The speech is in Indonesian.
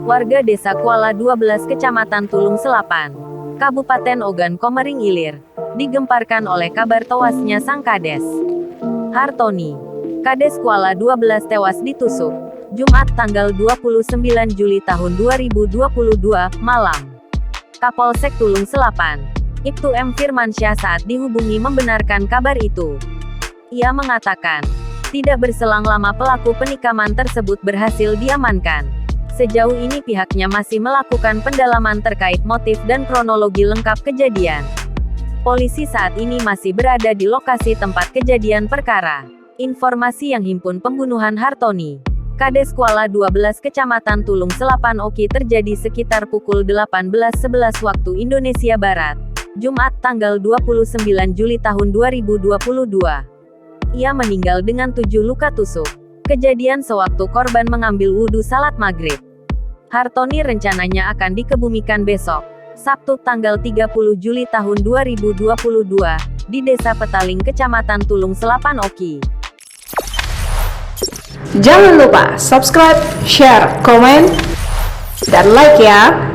Warga Desa Kuala 12 Kecamatan Tulung Selapan, Kabupaten Ogan Komering Ilir, digemparkan oleh kabar tewasnya sang Kades Hartoni. Kades Kuala 12 tewas ditusuk Jumat tanggal 29 Juli tahun 2022 malam. Kapolsek Tulung Selapan, Ibtu M. Firmansyah saat dihubungi membenarkan kabar itu. Ia mengatakan, tidak berselang lama pelaku penikaman tersebut berhasil diamankan. Sejauh ini pihaknya masih melakukan pendalaman terkait motif dan kronologi lengkap kejadian. Polisi saat ini masih berada di lokasi tempat kejadian perkara. Informasi yang himpun pembunuhan Hartoni, Kades Kuala 12 Kecamatan Tulung Selapan Oki terjadi sekitar pukul 18.11 waktu Indonesia Barat, Jumat tanggal 29 Juli tahun 2022. Ia meninggal dengan 7 luka tusuk. Kejadian sewaktu korban mengambil wudhu salat maghrib. Hartoni rencananya akan dikebumikan besok, Sabtu tanggal 30 Juli tahun 2022, di Desa Petaling Kecamatan Tulung Selapan Oki. Jangan lupa subscribe, share, komen, dan like ya!